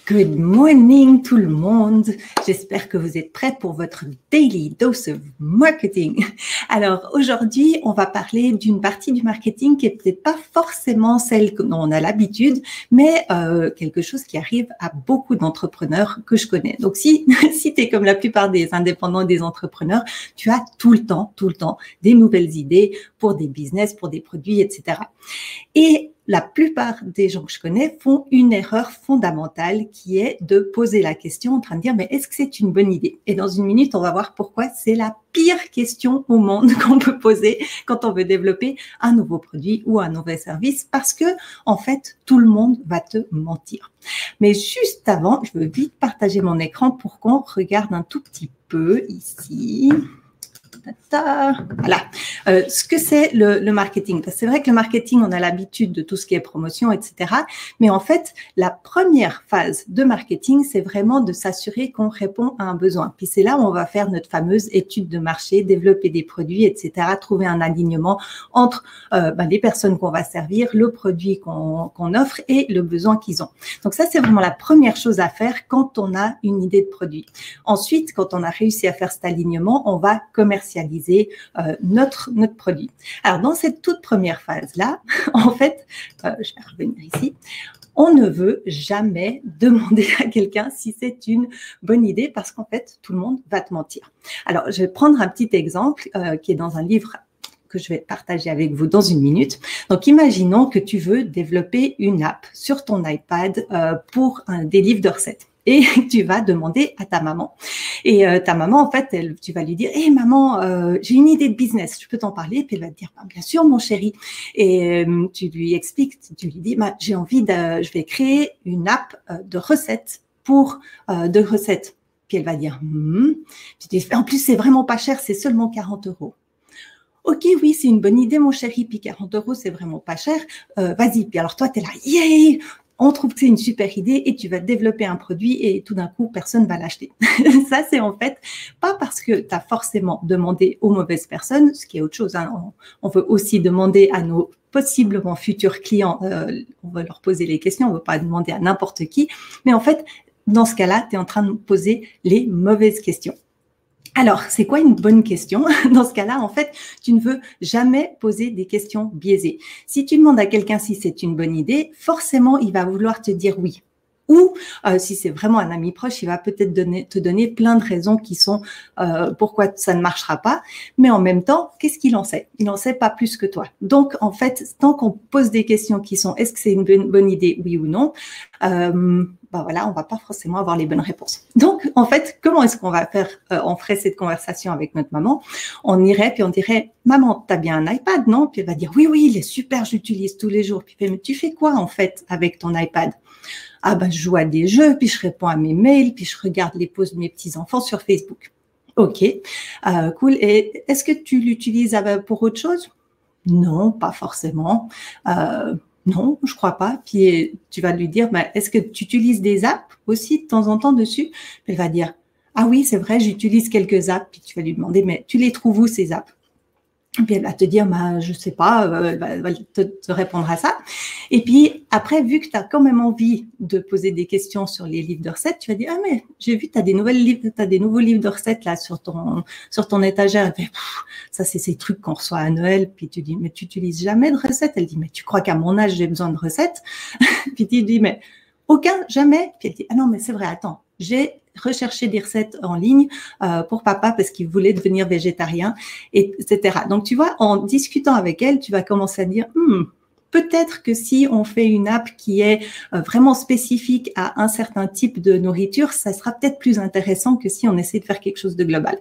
Good morning tout le monde. J'espère que vous êtes prêts pour votre daily dose of marketing. Alors aujourd'hui, on va parler d'une partie du marketing qui est peut-être pas forcément celle dont on a l'habitude, mais quelque chose qui arrive à beaucoup d'entrepreneurs que je connais. Donc si tu es comme la plupart des indépendants, des entrepreneurs, tu as tout le temps des nouvelles idées pour des business, pour des produits, etc. Et la plupart des gens que je connais font une erreur fondamentale qui est de poser la question en train de dire « mais est-ce que c'est une bonne idée ?» Et dans une minute, on va voir pourquoi c'est la pire question au monde qu'on peut poser quand on veut développer un nouveau produit ou un nouveau service parce que, en fait, tout le monde va te mentir. Mais juste avant, je veux vite partager mon écran pour qu'on regarde un tout petit peu ici. Voilà, ce que c'est le marketing. Parce que c'est vrai que le marketing, on a l'habitude de tout ce qui est promotion, etc. Mais en fait, la première phase de marketing, c'est vraiment de s'assurer qu'on répond à un besoin. Puis c'est là où on va faire notre fameuse étude de marché, développer des produits, etc. Trouver un alignement entre les personnes qu'on va servir, le produit qu'on offre et le besoin qu'ils ont. Donc ça, c'est vraiment la première chose à faire quand on a une idée de produit. Ensuite, quand on a réussi à faire cet alignement, on va commercialiser notre produit. Alors, dans cette toute première phase-là, en fait, je vais revenir ici, on ne veut jamais demander à quelqu'un si c'est une bonne idée parce qu'en fait, tout le monde va te mentir. Alors, je vais prendre un petit exemple qui est dans un livre que je vais partager avec vous dans une minute. Donc, imaginons que tu veux développer une app sur ton iPad pour des livres de recettes. Et tu vas demander à ta maman. Et ta maman, en fait, tu vas lui dire « Hey maman, j'ai une idée de business, je peux t'en parler ?» Puis elle va te dire « Bien sûr, mon chéri. » Et tu lui expliques, tu lui dis « J'ai envie je vais créer une app de recettes pour de recettes. » Puis elle va dire « Tu dis « En plus, c'est vraiment pas cher, c'est seulement 40 €. » Ok, oui, c'est une bonne idée, mon chéri. Puis 40 €, c'est vraiment pas cher. Vas-y. Puis alors toi, t'es là, yay! On trouve que c'est une super idée et tu vas développer un produit et tout d'un coup, personne va l'acheter. Ça, c'est en fait pas parce que tu as forcément demandé aux mauvaises personnes, ce qui est autre chose. Hein. On veut aussi demander à nos possiblement futurs clients, on va leur poser les questions, on ne veut pas demander à n'importe qui. Mais en fait, dans ce cas-là, tu es en train de poser les mauvaises questions. Alors, c'est quoi une bonne question? Dans ce cas-là, en fait, tu ne veux jamais poser des questions biaisées. Si tu demandes à quelqu'un si c'est une bonne idée, forcément, il va vouloir te dire oui. Ou si c'est vraiment un ami proche, il va peut-être te donner plein de raisons qui sont pourquoi ça ne marchera pas. Mais en même temps, qu'est-ce qu'il en sait? Il n'en sait pas plus que toi. Donc, en fait, tant qu'on pose des questions qui sont est-ce que c'est une bonne idée, oui ou non, voilà, on va pas forcément avoir les bonnes réponses. Donc, en fait, comment est-ce qu'on va faire? On ferait cette conversation avec notre maman. On irait puis on dirait, maman, t'as bien un iPad, non? Puis elle va dire, oui, il est super, j'utilise tous les jours. Puis mais tu fais quoi en fait avec ton iPad? Ah je joue à des jeux, puis je réponds à mes mails, puis je regarde les posts de mes petits-enfants sur Facebook. Ok, cool. Et est-ce que tu l'utilises pour autre chose? Non, pas forcément. Non, je crois pas. Puis tu vas lui dire, est-ce que tu utilises des apps aussi de temps en temps dessus? Puis elle va dire, ah oui, c'est vrai, j'utilise quelques apps. Puis tu vas lui demander, mais tu les trouves où ces apps? Puis elle va te dire, je sais pas, elle va te répondre à ça. Et puis après, vu que tu as quand même envie de poser des questions sur les livres de recettes, tu vas dire, mais j'ai vu, tu as des nouveaux livres de recettes là sur ton étagère. Et puis, ça, c'est ces trucs qu'on reçoit à Noël. Puis tu dis, mais tu n'utilises jamais de recettes? Elle dit, mais tu crois qu'à mon âge, j'ai besoin de recettes? Puis tu dis, mais aucun, jamais. Puis elle dit, ah non, mais c'est vrai, attends, j'ai recherché des recettes en ligne pour papa parce qu'il voulait devenir végétarien, etc. Donc, tu vois, en discutant avec elle, tu vas commencer à dire, peut-être que si on fait une app qui est vraiment spécifique à un certain type de nourriture, ça sera peut-être plus intéressant que si on essaie de faire quelque chose de global.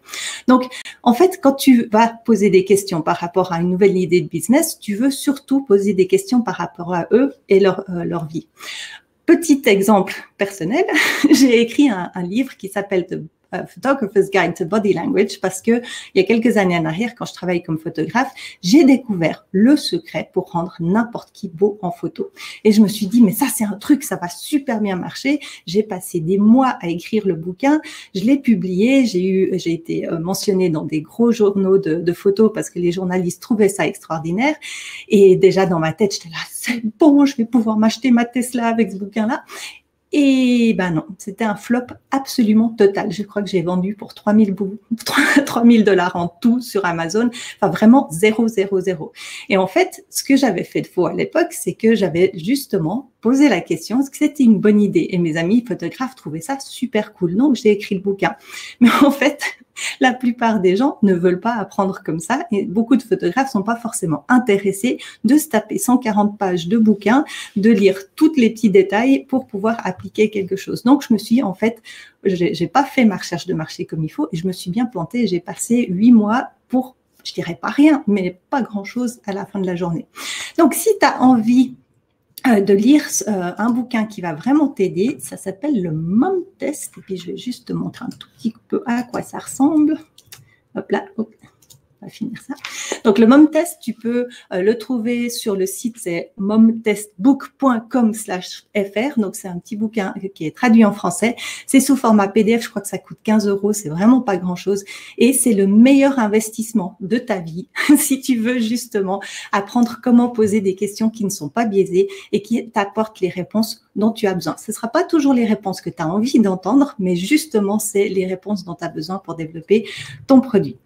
Donc, en fait, quand tu vas poser des questions par rapport à une nouvelle idée de business, tu veux surtout poser des questions par rapport à eux et leur vie. Petit exemple personnel, j'ai écrit un livre qui s'appelle The Photographer's Guide to Body Language parce que il y a quelques années en arrière, quand je travaillais comme photographe, j'ai découvert le secret pour rendre n'importe qui beau en photo. Et je me suis dit, mais ça, c'est un truc, ça va super bien marcher. J'ai passé des mois à écrire le bouquin. Je l'ai publié. J'ai été mentionnée dans des gros journaux de photos parce que les journalistes trouvaient ça extraordinaire. Et déjà, dans ma tête, j'étais là, c'est bon, je vais pouvoir m'acheter ma Tesla avec ce bouquin-là. Et ben non, c'était un flop absolument total. Je crois que j'ai vendu pour 3000 $3000 en tout sur Amazon. Enfin, vraiment 0, 0, 0. Et en fait, ce que j'avais fait de faux à l'époque, c'est que j'avais justement posé la question, est-ce que c'était une bonne idée? Et mes amis photographes trouvaient ça super cool. Donc, j'ai écrit le bouquin. Mais en fait, la plupart des gens ne veulent pas apprendre comme ça et beaucoup de photographes sont pas forcément intéressés de se taper 140 pages de bouquin, de lire tous les petits détails pour pouvoir appliquer quelque chose. Donc, je me suis en fait, j'ai pas fait ma recherche de marché comme il faut et je me suis bien plantée. J'ai passé 8 mois pour, je dirais pas rien, mais pas grand chose à la fin de la journée. Donc, si tu as envie de lire un bouquin qui va vraiment t'aider. Ça s'appelle le Mom Test. Et puis, je vais juste te montrer un tout petit peu à quoi ça ressemble. Hop là, hop. On va finir ça. Donc, le Mom Test, tu peux le trouver sur le site, c'est momtestbook.com/fr. Donc, c'est un petit bouquin qui est traduit en français. C'est sous format PDF. Je crois que ça coûte 15 €. C'est vraiment pas grand-chose. Et c'est le meilleur investissement de ta vie si tu veux justement apprendre comment poser des questions qui ne sont pas biaisées et qui t'apportent les réponses dont tu as besoin. Ce ne sera pas toujours les réponses que tu as envie d'entendre, mais justement, c'est les réponses dont tu as besoin pour développer ton produit.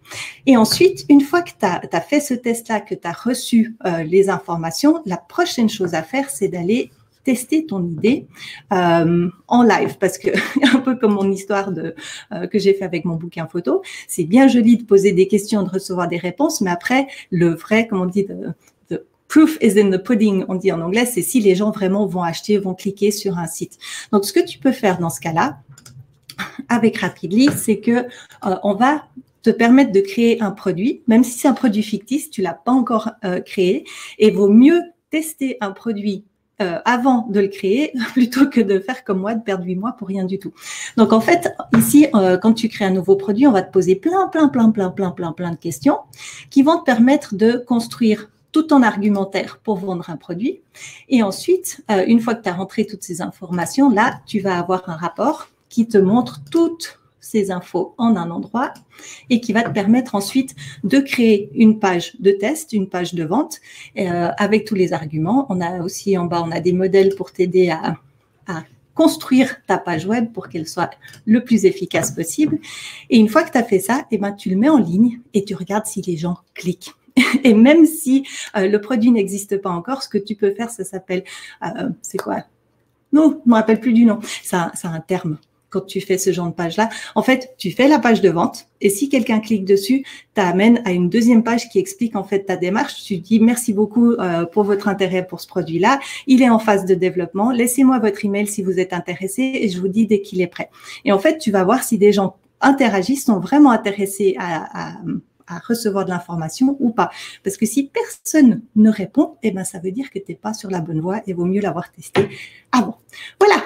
Et ensuite, une fois que tu as fait ce test-là, que tu as reçu les informations, la prochaine chose à faire, c'est d'aller tester ton idée en live, parce que un peu comme mon histoire que j'ai fait avec mon bouquin photo, c'est bien joli de poser des questions, de recevoir des réponses, mais après, le vrai, comme on dit, the proof is in the pudding, on dit en anglais, c'est si les gens vraiment vont acheter, vont cliquer sur un site. Donc, ce que tu peux faire dans ce cas-là, avec Rapidly, c'est que on va te permettre de créer un produit, même si c'est un produit fictif, tu l'as pas encore créé, et vaut mieux tester un produit avant de le créer plutôt que de faire comme moi, de perdre 8 mois pour rien du tout. Donc en fait, ici, quand tu crées un nouveau produit, on va te poser plein de questions qui vont te permettre de construire tout ton argumentaire pour vendre un produit. Et ensuite, une fois que tu as rentré toutes ces informations, là, tu vas avoir un rapport qui te montre toutes ces infos en un endroit et qui va te permettre ensuite de créer une page de test, une page de vente avec tous les arguments. On a aussi en bas, on a des modèles pour t'aider à construire ta page web pour qu'elle soit le plus efficace possible. Et une fois que tu as fait ça, eh ben, tu le mets en ligne et tu regardes si les gens cliquent. Et même si le produit n'existe pas encore, ce que tu peux faire, ça s'appelle, c'est quoi? Non, je ne me rappelle plus du nom. Ça a un terme quand tu fais ce genre de page-là. En fait, tu fais la page de vente et si quelqu'un clique dessus, t'amènes à une deuxième page qui explique en fait ta démarche. Tu dis merci beaucoup pour votre intérêt pour ce produit-là. Il est en phase de développement. Laissez-moi votre email si vous êtes intéressé et je vous dis dès qu'il est prêt. Et en fait, tu vas voir si des gens interagissent, sont vraiment intéressés à recevoir de l'information ou pas. Parce que si personne ne répond, eh ben, ça veut dire que tu n'es pas sur la bonne voie et vaut mieux l'avoir testé avant. Voilà.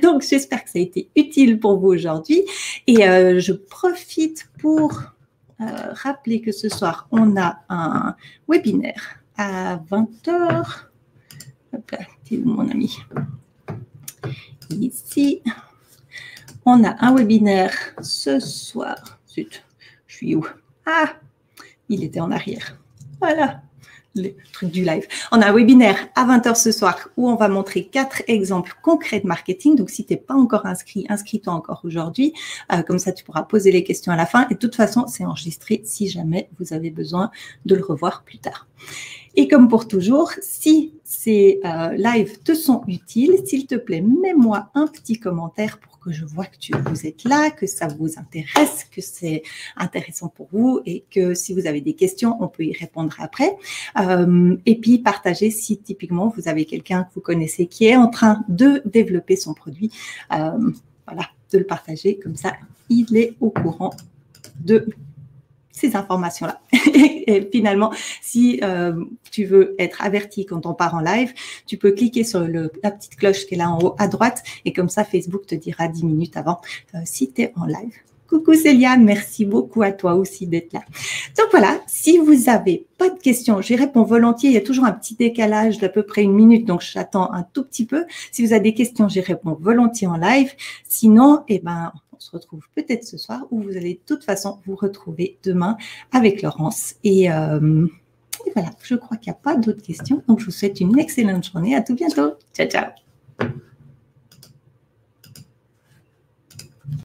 Donc, j'espère que ça a été utile pour vous aujourd'hui. Et je profite pour rappeler que ce soir, on a un webinaire à 20h. Hop là, c'est où mon ami? Ici. On a un webinaire ce soir. Zut, je suis où? Ah, il était en arrière. Voilà, le truc du live. On a un webinaire à 20h ce soir où on va montrer 4 exemples concrets de marketing. Donc, si tu n'es pas encore inscrit, inscris-toi encore aujourd'hui. Comme ça, tu pourras poser les questions à la fin. Et de toute façon, c'est enregistré si jamais vous avez besoin de le revoir plus tard. Et comme pour toujours, si ces lives te sont utiles, s'il te plaît, mets-moi un petit commentaire pour que je vois que vous êtes là, que ça vous intéresse, que c'est intéressant pour vous et que si vous avez des questions, on peut y répondre après. Et puis, partagez si typiquement vous avez quelqu'un que vous connaissez qui est en train de développer son produit. Voilà, de le partager comme ça, il est au courant de ces informations-là. Et finalement, si tu veux être averti quand on part en live, tu peux cliquer sur la petite cloche qui est là en haut à droite et comme ça, Facebook te dira 10 minutes avant si tu es en live. Coucou Célia, merci beaucoup à toi aussi d'être là. Donc voilà, si vous n'avez pas de questions, j'y réponds volontiers. Il y a toujours un petit décalage d'à peu près 1 minute, donc j'attends un tout petit peu. Si vous avez des questions, j'y réponds volontiers en live. Sinon, eh ben, on se retrouve peut-être ce soir ou vous allez de toute façon vous retrouver demain avec Laurence. Et voilà, je crois qu'il n'y a pas d'autres questions. Donc, je vous souhaite une excellente journée. À tout bientôt. Ciao, ciao.